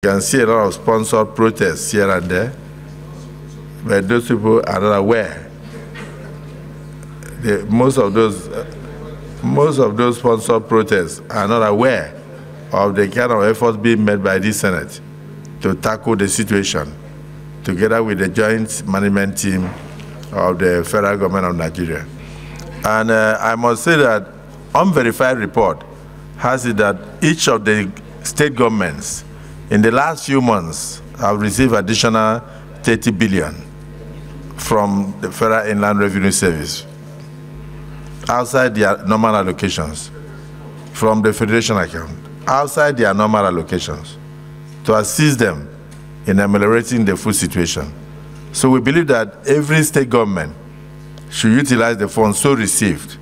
You can see a lot of sponsored protests here and there, but those people are not aware. Most of those sponsored protests are not aware of the kind of efforts being made by this Senate to tackle the situation, together with the joint management team of the federal government of Nigeria. And I must say that unverified report has it that each of the state governments in the last few months have received additional 30 billion from the Federal Inland Revenue Service outside their normal allocations, from the Federation account, outside their normal allocations, to assist them in ameliorating the food situation. So we believe that every state government should utilize the funds so received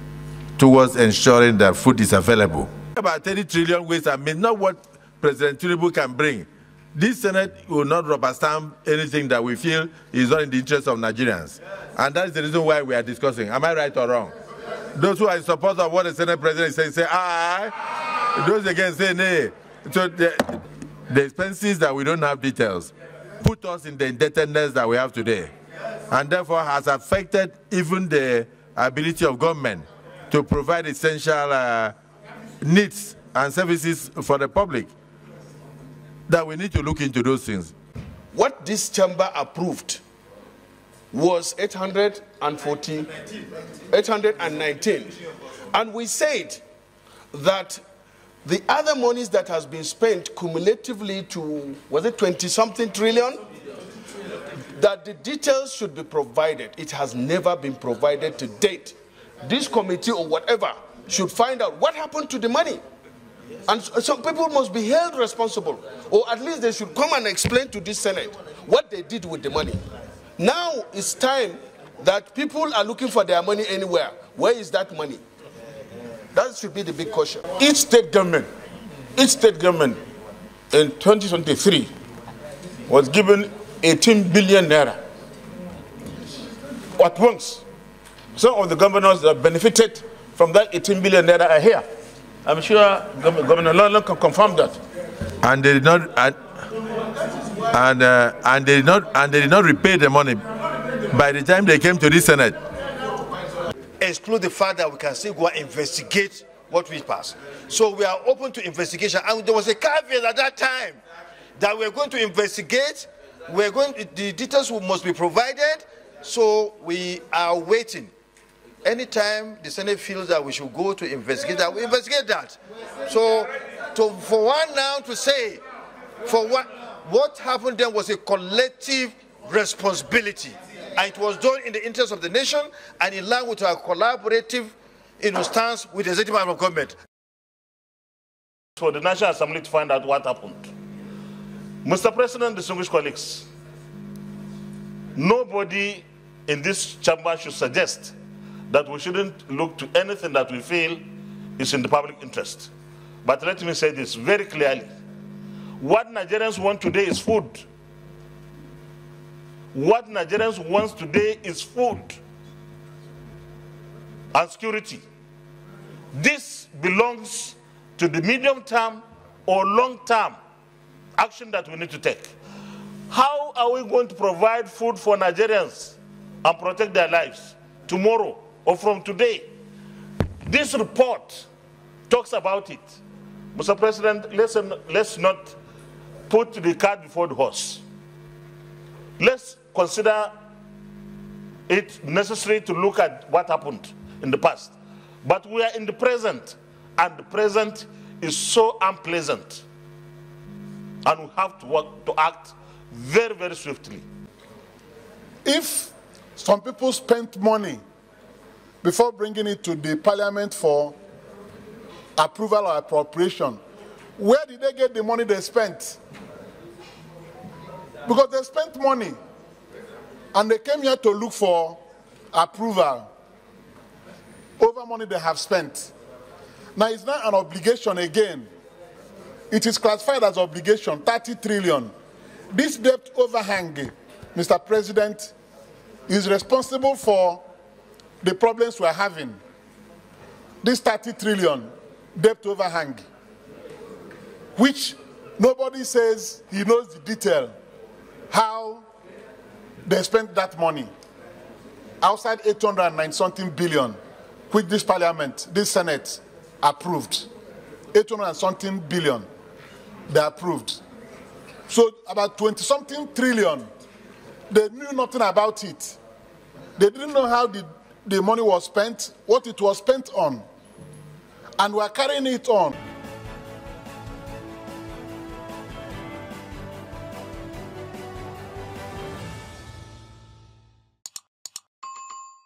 towards ensuring that food is available. About 30 trillion waste and means not what President Tinubu can bring. This Senate will not rubber stamp anything that we feel is not in the interest of Nigerians. And that's the reason why we are discussing. Am I right or wrong? Those who are in support of what the Senate President is saying, say aye. Those again say nay. So the expenses that we don't have details put us in the indebtedness that we have today. And therefore has affected even the ability of government to provide essential needs and services for the public. That we need to look into those things. What this chamber approved was 819. And we said that the other monies that has been spent cumulatively to, was it 20-something trillion? That the details should be provided. It has never been provided to date. This committee or whatever should find out what happened to the money. And some people must be held responsible, or at least they should come and explain to this Senate what they did with the money. Now it's time that people are looking for their money anywhere. Where is that money? That should be the big question. Each state government in 2023 was given 18 billion naira at once. Some of the governors that benefited from that 18 billion naira are here. I'm sure Governor London can confirm that. And they did not, and they did not repay the money by the time they came to the Senate. Exclude the fact that we can still go and investigate what we passed. So we are open to investigation. And there was a caveat at that time that we're going to investigate. The details must be provided. So we are waiting. Anytime the Senate feels that we should go to investigate that, we investigate that. So for one now to say, for what happened then was a collective responsibility. And it was done in the interest of the nation and in line with our collaborative stance with the executive arm of government. For the National Assembly to find out what happened. Mr. President, distinguished colleagues, nobody in this chamber should suggest that we shouldn't look to anything that we feel is in the public interest. But let me say this very clearly. What Nigerians want today is food. What Nigerians want today is food and security. This belongs to the medium term or long term action that we need to take. How are we going to provide food for Nigerians and protect their lives tomorrow or from today? This report talks about it. Mr. President, let's not put the cart before the horse. Let's consider it necessary to look at what happened in the past. But we are in the present, and the present is so unpleasant. And we have to act very, very swiftly. If some people spent money before bringing it to the parliament for approval or appropriation, where did they get the money they spent? Because they spent money and they came here to look for approval over money they have spent. Now it's not an obligation again. It is classified as obligation, 30 trillion. This debt overhang, Mr. President, is responsible for the problems we're having. This 30 trillion debt overhang, which Nobody says he knows the detail, how they spent that money. Outside 809-something billion, which this parliament, this Senate approved. 800-something billion, they approved. So about 20-something trillion, they knew nothing about it. They didn't know how the money was spent, what it was spent on. And we're carrying it on.